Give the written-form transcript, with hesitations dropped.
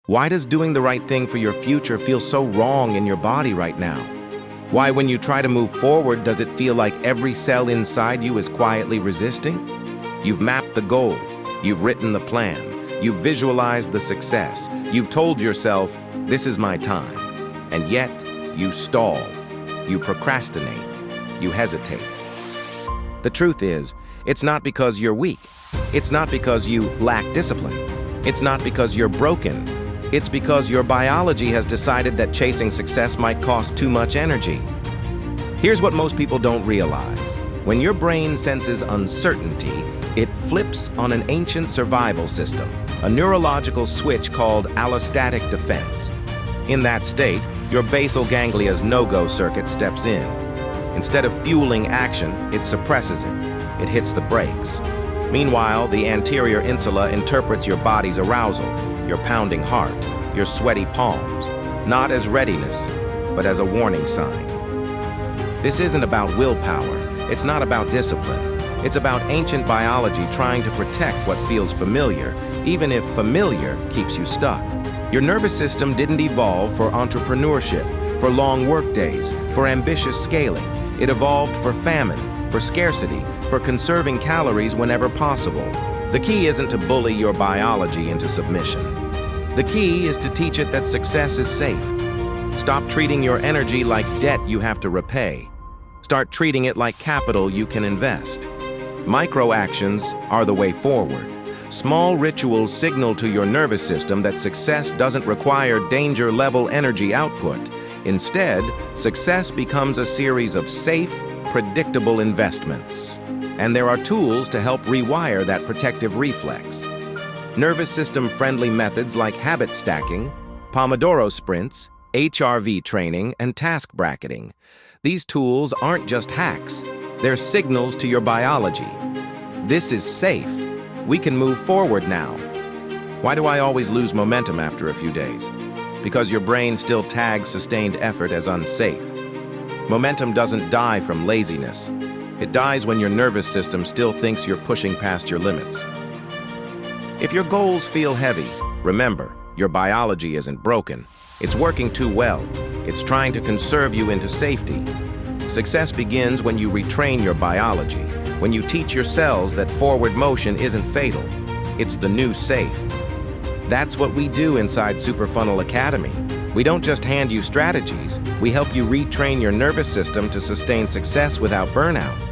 Why does doing the right thing for your future feel so wrong in your body right now? Why, when you try to move forward, does it feel like every cell inside you is quietly resisting? You've mapped the goal, you've written the plan, you've visualized the success, you've told yourself, this is my time, and yet you stall, you procrastinate, you hesitate. The truth is, it's not because you're weak, it's not because you lack discipline, it's not because you're broken, it's because your biology has decided that chasing success might cost too much energy. Here's what most people don't realize. When your brain senses uncertainty, it flips on an ancient survival system, a neurological switch called allostatic defense. In that state, your basal ganglia's no-go circuit steps in. Instead of fueling action, it suppresses it. It hits the brakes. Meanwhile, the anterior insula interprets your body's arousal, your pounding heart, your sweaty palms, not as readiness, but as a warning sign. This isn't about willpower. It's not about discipline. It's about ancient biology trying to protect what feels familiar, even if familiar keeps you stuck. Your nervous system didn't evolve for entrepreneurship, for long work days, for ambitious scaling. It evolved for famine, for scarcity, for conserving calories whenever possible. The key isn't to bully your biology into submission. The key is to teach it that success is safe. Stop treating your energy like debt you have to repay. Start treating it like capital you can invest. Micro actions are the way forward. Small rituals signal to your nervous system that success doesn't require danger-level energy output. Instead, success becomes a series of safe, predictable investments. And there are tools to help rewire that protective reflex. Nervous system-friendly methods like habit stacking, Pomodoro sprints, HRV training, and task bracketing. These tools aren't just hacks, they're signals to your biology. This is safe. We can move forward now. Why do I always lose momentum after a few days? Because your brain still tags sustained effort as unsafe. Momentum doesn't die from laziness. It dies when your nervous system still thinks you're pushing past your limits. If your goals feel heavy, remember, your biology isn't broken. It's working too well. It's trying to conserve you into safety. Success begins when you retrain your biology, when you teach your cells that forward motion isn't fatal. It's the new safe. That's what we do inside SuperFunnel Academy. We don't just hand you strategies, we help you retrain your nervous system to sustain success without burnout.